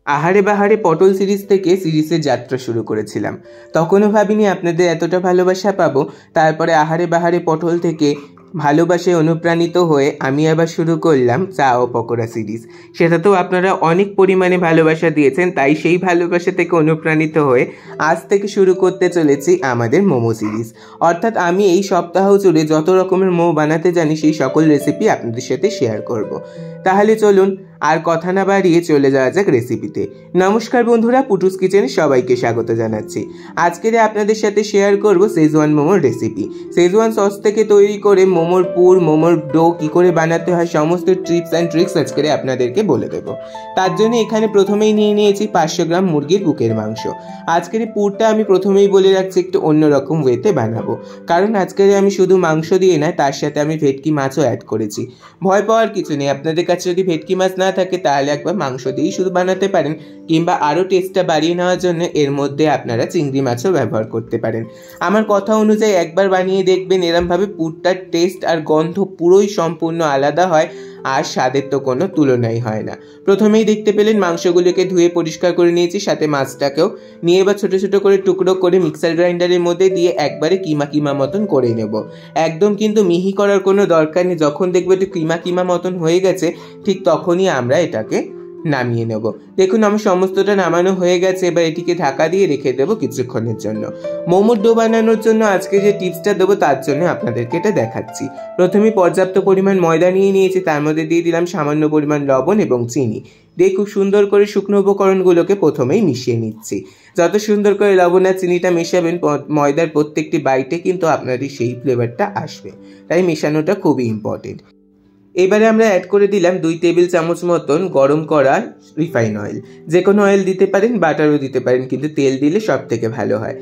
আহারে বাহারে পটল সিরিজ থেকে সিরিজের যাত্রা শুরু করেছিলাম। তখনও ভাবিনি আপনাদের এতটা ভালোবাসা পাবো। তারপরে আহারে বাহারে পটল থেকে ভালোবাসায় অনুপ্রাণিত হয়ে আমি আবার শুরু করলাম চা ও পকোড়া সিরিজ। সেটাতেও আপনারা অনেক পরিমাণে ভালোবাসা দিয়েছেন, তাই সেই ভালোবাসা থেকে অনুপ্রাণিত হয়ে আজ থেকে শুরু করতে চলেছি আমাদের মোমো সিরিজ। অর্থাৎ আমি এই সপ্তাহ জুড়ে যত রকমের মোমো বানাতে জানি সেই সকল রেসিপি আপনাদের সাথে শেয়ার করব। তাহলে চলুন আর কথা না বাড়িয়ে চলে যাওয়া যাক রেসিপিতে। নমস্কার বন্ধুরা, পুটুস কিচেনে সবাইকে স্বাগত জানাচ্ছি। আজকের আপনাদের সাথে শেয়ার করব শেজওয়ান মোমোর রেসিপি। শেজওয়ান সস থেকে তৈরি করে মোমোর পুর, মোমোর ডো কী করে বানাতে হয় সমস্ত টিপস অ্যান্ড ট্রিক্স আজকে আপনাদেরকে বলে দেবো। তার জন্য এখানে প্রথমেই নিয়ে নিয়েছি 500 গ্রাম মুরগির বুকের মাংস। আজকের এই পুরটা আমি প্রথমেই বলে রাখছি একটু অন্যরকম ওয়েতে বানাবো, কারণ আজকের আমি শুধু মাংস দিয়ে না, তার সাথে আমি ভেটকি মাছও অ্যাড করেছি। ভয় পাওয়ার কিছু নেই, আপনাদের কাছে যদি ভেটকি মাছ না থাকে তাহলে একবার মাংস দিয়েই শুধু বানাতে পারেন, কিংবা আরও টেস্টটা বাড়িয়ে নেওয়ার জন্য এর মধ্যে আপনারা চিংড়ি মাছও ব্যবহার করতে পারেন। আমার কথা অনুযায়ী একবার বানিয়ে দেখবেন, এরমভাবে পুরটার টেস্ট আর গন্ধ পুরোই সম্পূর্ণ আলাদা হয়, আর স্বাদের তো কোনো তুলনাই হয় না। প্রথমেই দেখতে পেলেন মাংসগুলোকে ধুয়ে পরিষ্কার করে নিয়েছি, সাথে মাছটাকেও নিয়ে এবার ছোটো ছোটো করে টুকরো করে মিক্সার গ্রাইন্ডারের মধ্যে দিয়ে একবারে কিমা কিমা মতন করে নেব। একদম কিন্তু মিহি করার কোনো দরকার নেই। যখন দেখবো একটু কিমা কিমা মতন হয়ে গেছে ঠিক তখনই আমরা এটাকে নামিয়ে নেব। দেখুন আমার সমস্তটা নামানো হয়ে গেছে। এবার এটিকে ঢাকা দিয়ে রেখে দেবো কিছুক্ষণের জন্য। মোমোর ডো বানানোর জন্য আজকে যে টিপসটা দেবো তার জন্য আপনাদেরকে এটা দেখাচ্ছি। প্রথমে পর্যাপ্ত পরিমাণ ময়দা নিয়ে নিয়েছি, তার মধ্যে দিয়ে দিলাম সামান্য পরিমাণ লবণ এবং চিনি দিয়ে খুব সুন্দর করে শুকনো উপকরণগুলোকে প্রথমেই মিশিয়ে নিচ্ছি। যত সুন্দর করে লবণ আর চিনিটা মেশাবেন ময়দার প্রত্যেকটি বাইটে কিন্তু আপনাদের সেই ফ্লেভারটা আসবে, তাই মেশানোটা খুবই ইম্পর্টেন্ট। এবারে আমরা অ্যাড করে দিলাম 2 টেবিল চামচ মতন গরম করা রিফাইন অয়েল। যে কোনো অয়েল দিতে পারেন, বাটারও দিতে পারেন, কিন্তু তেল দিলে সব থেকে ভালো হয়।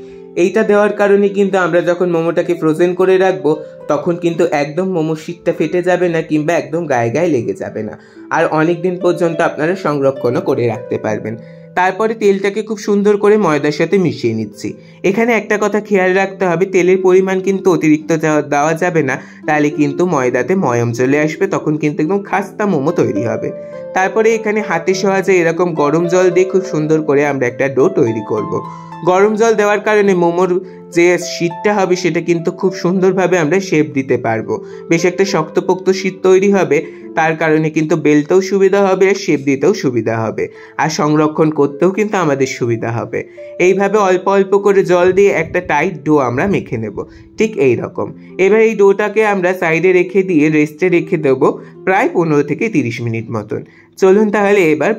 এইটা দেওয়ার কারণে কিন্তু আমরা যখন মোমোটাকে ফ্রোজেন করে রাখবো তখন কিন্তু একদম মোমোর শীতটা ফেটে যাবে না, কিংবা একদম গায়ে গায়ে লেগে যাবে না, আর অনেক দিন পর্যন্ত আপনারা সংরক্ষণও করে রাখতে পারবেন। তারপরে তেলটাকে খুব সুন্দর করে ময়দার সাথে মিশিয়ে নিচ্ছি। এখানে একটা কথা খেয়াল রাখতে হবে, তেলের পরিমাণ কিন্তু অতিরিক্ত দেওয়া যাবে না, তাহলে কিন্তু ময়দাতে ময়ম চলে আসবে, তখন কিন্তু একদম খাস্তা মোমো তৈরি হবে। তারপরে এখানে হাতের সাহায্যে এরকম গরম জল দিয়ে খুব সুন্দর করে আমরা একটা ডো তৈরি করব। গরম জল দেওয়ার কারণে মোমোর যে শীতটা হবে সেটা কিন্তু খুব সুন্দরভাবে আমরা শেপ দিতে পারবো। বেশ একটা শক্তপোক্ত শীত তৈরি হবে, তার কারণে কিন্তু বেলতেও সুবিধা হবে, আর শেপ দিতেও সুবিধা হবে, আর সংরক্ষণ করতেও কিন্তু আমাদের সুবিধা হবে। এইভাবে অল্প অল্প করে জল দিয়ে একটা টাইট ডো আমরা মেখে নেব, ঠিক এই রকম। এবার এই ডোটাকে আমরা সাইডে রেখে দিয়ে রেস্টে রেখে দেবো প্রায় 15 থেকে 30 মিনিট মতন। চলুন তাহলে এবার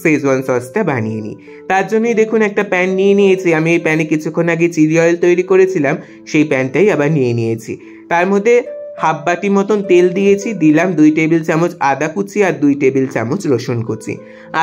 শেজওয়ান সসটা বানিয়ে নিই। তার জন্যই দেখুন একটা প্যান নিয়ে নিয়েছি। আমি এই প্যানে কিছুক্ষণ আগে চিলি অয়েল তৈরি করেছিলাম, সেই প্যানটাই আবার নিয়ে নিয়েছি। তার মধ্যে হাফ বাটি মতন তেল দিয়েছি, দিলাম 2 টেবিল চামচ আদা কুচি আর 2 টেবিল চামচ রসুন কুচি।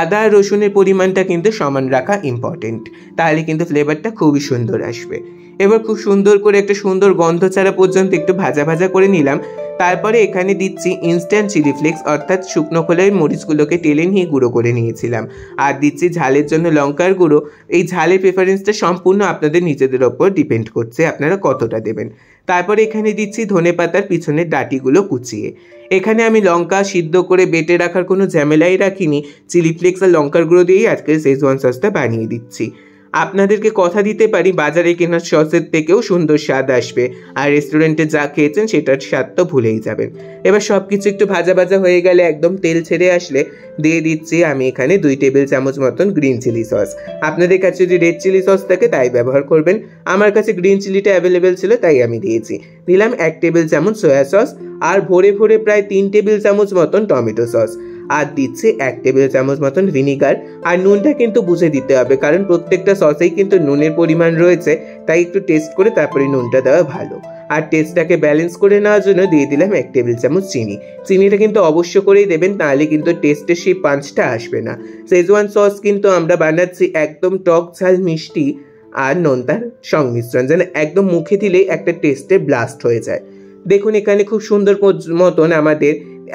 আদা আর রসুনের পরিমাণটা কিন্তু সমান রাখা ইম্পর্টেন্ট, তাহলে কিন্তু ফ্লেভারটা খুবই সুন্দর আসবে। এবার খুব সুন্দর করে একটা সুন্দর গন্ধ ছাড়া পর্যন্ত একটু ভাজা ভাজা করে নিলাম। তারপরে এখানে দিচ্ছি ইনস্ট্যান্ট চিলি ফ্লেক্স, অর্থাৎ শুকনো খোলায় মরিচগুলোকে টেলে নিয়ে গুঁড়ো করে নিয়েছিলাম, আর দিচ্ছি ঝালের জন্য লঙ্কার গুঁড়ো। এই ঝালের প্রেফারেন্সটা সম্পূর্ণ আপনাদের নিজেদের ওপর ডিপেন্ড করছে আপনারা কতটা দেবেন। তারপরে এখানে দিচ্ছি ধনেপাতার পিছনের ডাঁটিগুলো কুচিয়ে। এখানে আমি লঙ্কা সিদ্ধ করে বেটে রাখার কোনো ঝামেলাই রাখিনি, চিলি ফ্লেক্স আর লঙ্কার গুঁড়ো দিয়েই আজকে শেজওয়ান সসটা বানিয়ে দিচ্ছি। আপনাদেরকে কথা দিতে পারি, বাজারে কেনার সসের থেকেও সুন্দর স্বাদ আসবে, আর রেস্টুরেন্টে যা খেয়েছেন সেটার স্বাদ তো ভুলেই যাবেন। এবার সব কিছু একটু ভাজা ভাজা হয়ে গেলে, একদম তেল ছেড়ে আসলে দিয়ে দিচ্ছি আমি এখানে 2 টেবিল চামচ মতন গ্রিন চিলি সস। আপনাদের কাছে যদি রেড চিলি সস থাকে তাই ব্যবহার করবেন, আমার কাছে গ্রিন চিলিটা অ্যাভেলেবেল ছিল তাই আমি দিয়েছি। দিলাম 1 টেবিল চামচ সয়া সস, আর ভরে ভরে প্রায় 3 টেবিল চামচ মতন টমেটো সস, আর দিচ্ছি 1 টেবিল চামচ মতন ভিনিগার। আর নুনটা কিন্তু বুঝে দিতে হবে, কারণ প্রত্যেকটা সসেই কিন্তু নুনের পরিমাণ রয়েছে, তাই একটু টেস্ট করে তারপরে নুনটা দেওয়া ভালো। আর টেস্টটাকে ব্যালেন্স করে নেওয়ার জন্য দিয়ে দিলাম 1 টেবিল চামচ চিনি। চিনিটা কিন্তু অবশ্য করেই দেবেন, তাহলে কিন্তু টেস্টের সেই পাঞ্চটা আসবে না। শেজওয়ান সস কিন্তু আমরা বানাচ্ছি একদম টক ঝাল মিষ্টি আর নোনতার সংমিশ্রণ, যেন একদম মুখে দিলেই একটা টেস্টে ব্লাস্ট হয়ে যায়। দেখুন এখানে খুব সুন্দর মতন আমাদের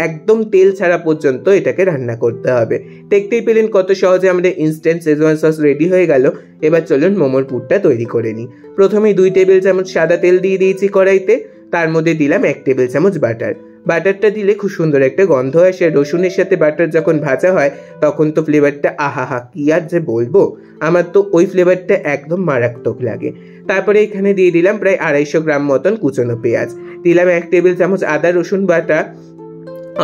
একদম তেল ছাড়া পর্যন্ত এটাকে রান্না করতে হবে। দেখতেই পেলেন কত সহজে আমাদের ইনস্ট্যান্ট শেজওয়ান সস রেডি হয়ে গেল। এবার চলুন মোমোর পুরটা তৈরি করে নিই। প্রথমেই 2 টেবিল চামচ সাদা তেল দিয়ে দিয়েছি কড়াইতে, তার মধ্যে দিলাম 1 টেবিল চামচ বাটার। বাটারটা দিলে খুব সুন্দর একটা গন্ধ আসে। রসুনের সাথে বাটার যখন ভাজা হয় তখন তো ফ্লেভারটা আহা কি আর যে বলবো, আমার তো ওই ফ্লেভারটা একদম মারাত্মক লাগে। তারপরে এখানে দিয়ে দিলাম প্রায় 250 গ্রাম মতন কুচনো পেঁয়াজ, দিলাম 1 টেবিল চামচ আদা রসুন বাটা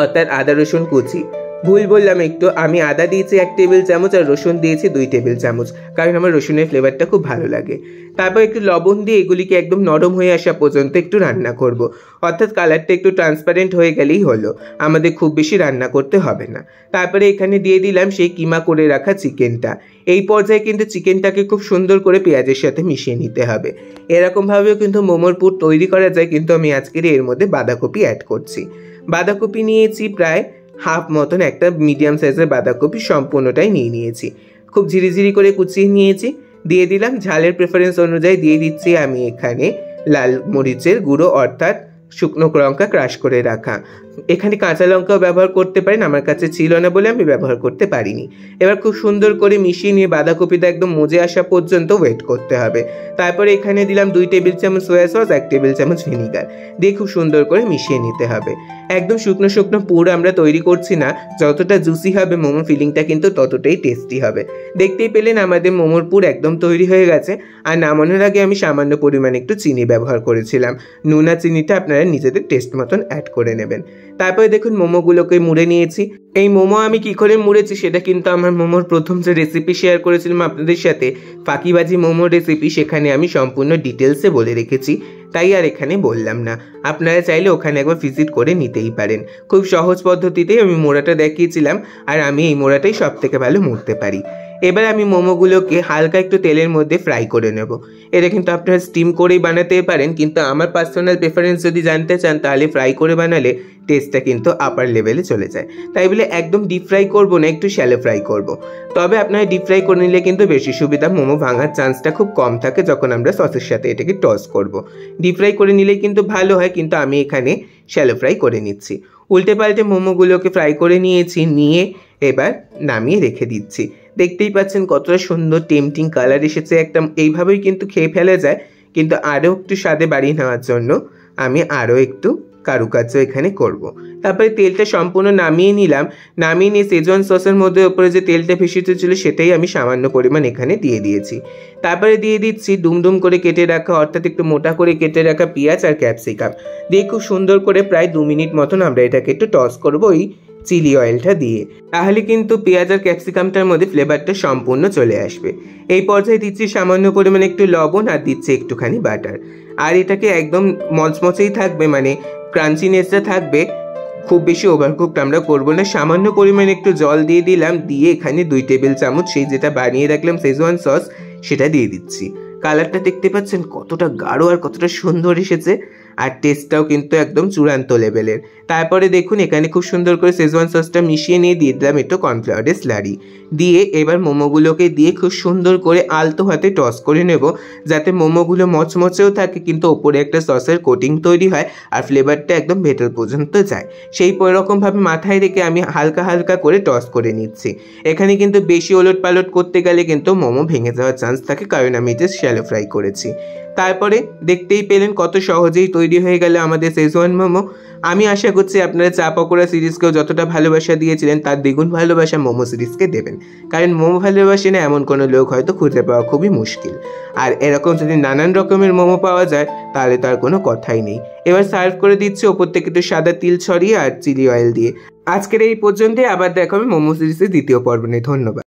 অর্থাৎ আদা রসুন কুচি। ভুল বললাম একটু, আমি আদা দিয়েছি 1 টেবিল চামচ আর রসুন দিয়েছি 2 টেবিল চামচ, কারণ আমার রসুনের ফ্লেভারটা খুব ভালো লাগে। তারপর একটু লবণ দিয়ে এগুলিকে একদম নরম হয়ে আসা পর্যন্ত একটু রান্না করব, অর্থাৎ কালারটা একটু ট্রান্সপারেন্ট হয়ে গেলেই হলো, আমাদের খুব বেশি রান্না করতে হবে না। তারপরে এখানে দিয়ে দিলাম সেই কিমা করে রাখা চিকেনটা। এই পর্যায়ে কিন্তু চিকেনটাকে খুব সুন্দর করে পেঁয়াজের সাথে মিশিয়ে নিতে হবে। এরকমভাবেও কিন্তু মোমোর পুর তৈরি করা যায়, কিন্তু আমি আজকের এর মধ্যে বাঁধাকপি অ্যাড করছি। বাঁধাকপি নিয়েছি প্রায় হাফ মতন, একটা মিডিয়াম সাইজের বাঁধাকপি সম্পূর্ণটাই নিয়েছি, খুব ঝিরিঝিরি করে কুচিয়ে নিয়েছি। দিয়ে দিলাম ঝালের প্রেফারেন্স অনুযায়ী দিয়ে দিচ্ছি আমি এখানে লাল মরিচের গুঁড়ো অর্থাৎ শুকনো লঙ্কা ক্রাশ করে রাখা। এখানে কাঁচা লঙ্কাও ব্যবহার করতে পারেন, আমার কাছে ছিল না বলে আমি ব্যবহার করতে পারিনি। এবার খুব সুন্দর করে মিশিয়ে নিয়ে বাঁধাকপিটা একদম মজে আসা পর্যন্ত ওয়েট করতে হবে। তারপরে এখানে দিলাম 2 টেবিল চামচ সোয়া সস, 1 টেবিল চামচ ভিনিগার দিয়ে খুব সুন্দর করে মিশিয়ে নিতে হবে। একদম শুকনো শুকনো পুর আমরা তৈরি করছি না, যতটা জুসি হবে মোমোর ফিলিংটা কিন্তু ততটাই টেস্টি হবে। দেখতেই পেলেন আমাদের মোমোর পুর একদম তৈরি হয়ে গেছে। আর নামানোর আগে আমি সামান্য পরিমাণে একটু চিনি ব্যবহার করেছিলাম, নুন আর চিনিটা আপনারা নিজেদের টেস্ট মতন অ্যাড করে নেবেন। তারপরে দেখুন মোমোগুলোকে মুড়ে নিয়েছি। এই মোমো আমি কি করে মুড়েছি সেটা কিন্তু আমার মোমোর প্রথম যে রেসিপি শেয়ার করেছিলাম আপনাদের সাথে, ফাঁকিবাজি মোমোর রেসিপি, সেখানে আমি সম্পূর্ণ ডিটেলসে বলে রেখেছি, তাই আর এখানে বললাম না। আপনারা চাইলে ওখানে একবার ভিজিট করে নিতেই পারেন। খুব সহজ পদ্ধতিতেই আমি মোড়াটা দেখিয়েছিলাম, আর আমি এই মোড়াটাই সব থেকে ভালো মুড়তে পারি। এবার আমি মোমোগুলোকে হালকা একটু তেলের মধ্যে ফ্রাই করে নেব। এটা কিন্তু আপনারা স্টিম করেই বানাতে পারেন, কিন্তু আমার পার্সোনাল প্রেফারেন্স যদি জানতে চান তাহলে ফ্রাই করে বানালে টেস্টটা কিন্তু আপার লেভেলে চলে যায়। তাই বলে একদম ডিপ ফ্রাই করবো না, একটু শ্যালো ফ্রাই করব। তবে আপনারা ডিপ ফ্রাই করে নিলে কিন্তু বেশি সুবিধা, মোমো ভাঙার চান্সটা খুব কম থাকে যখন আমরা সসের সাথে এটাকে টস করব। ডিপ ফ্রাই করে নিলেই কিন্তু ভালো হয়, কিন্তু আমি এখানে শ্যালো ফ্রাই করে নিচ্ছি। উল্টে পাল্টে মোমোগুলোকে ফ্রাই করে নিয়েছি, নিয়ে এবার নামিয়ে রেখে দিচ্ছি। দেখতেই পাচ্ছেন কতটা সুন্দর টেম্পটিং কালার এসেছে, একটা এইভাবেই কিন্তু খেয়ে ফেলা যায়, কিন্তু আরও একটু স্বাদে বাড়িয়ে নেওয়ার জন্য আমি আরও একটু কারুকার্য এখানে করব। তারপরে তেলটা সম্পূর্ণ নামিয়ে নিলাম, নামিয়ে নিয়ে সেজওয়ান সসের মধ্যে ওপরে যে তেলটা ভেসে ছিল সেটাই আমি সামান্য পরিমাণ এখানে দিয়ে দিয়েছি। তারপরে দিয়ে দিচ্ছি ডুমডুম করে কেটে রাখা অর্থাৎ একটু মোটা করে কেটে রাখা পেঁয়াজ আর ক্যাপসিকাম দিয়ে খুব সুন্দর করে প্রায় 2 মিনিট মতন আমরা এটাকে একটু টস করবো ওই চিলি অয়েলটা দিয়ে, তাহলে কিন্তু পেঁয়াজ আর ক্যাপসিকামটার মধ্যে ফ্লেভারটা সম্পূর্ণ চলে আসবে। এই পর্যায়ে দিচ্ছি সামান্য পরিমাণে একটু লবণ আর দিচ্ছি একটুখানি বাটার, আর এটাকে একদম মচমচেই থাকবে, মানে ক্রাঞ্চিনেসটা থাকবে, খুব বেশি ওভারকুকড আমরা করবো না। সামান্য পরিমাণে একটু জল দিয়ে দিলাম, দিয়ে এখানে 2 টেবিল চামচ সেই যেটা বানিয়ে রাখলাম সেজওয়ান সস সেটা দিয়ে দিচ্ছি। কালারটা দেখতে পাচ্ছেন কতটা গাঢ় আর কতটা সুন্দর এসেছে, আর টেস্টটাও কিন্তু একদম চূড়ান্ত লেভেলের। তারপরে দেখুন এখানে খুব সুন্দর করে সেজওয়ান সসটা মিশিয়ে নিয়ে দিয়ে দিলাম একটু কর্নফ্লাওয়ারের স্লারি দিয়ে, এবার মোমোগুলোকে দিয়ে খুব সুন্দর করে আলতো হাতে টস করে নেব, যাতে মোমোগুলো মচমচেও থাকে কিন্তু ওপরে একটা সসের কোটিং তৈরি হয় আর ফ্লেভারটা একদম ভেতর পর্যন্ত যায়। সেই রকমভাবে মাথায় রেখে আমি হালকা হালকা করে টস করে নিচ্ছি। এখানে কিন্তু বেশি ওলট পালট করতে গেলে কিন্তু মোমো ভেঙে যাওয়ার চান্স থাকে, কারণ আমি এটা শ্যালো ফ্রাই করেছি। তারপরে দেখতেই পেলেন কত সহজেই তৈরি হয়ে গেল আমাদের সেজওয়ান মোমো। আমি আশা করছি আপনারা চা পকোড়া সিরিজকেও যতটা ভালোবাসা দিয়েছিলেন তার দ্বিগুণ ভালোবাসা মোমো সিরিজকে দেবেন, কারণ মোমো ভালোবাসে না এমন কোনো লোক হয়তো খুঁজে পাওয়া খুবই মুশকিল। আর এরকম যদি নানান রকমের মোমো পাওয়া যায় তাহলে তার কোনো কথাই নেই। এবার সার্ভ করে দিচ্ছি ওপর থেকে একটু সাদা তিল ছড়িয়ে আর চিলি অয়েল দিয়ে। আজকের এই পর্যন্তই, আবার দেখা হবে মোমো সিরিজের দ্বিতীয় পর্ব নিয়ে। ধন্যবাদ।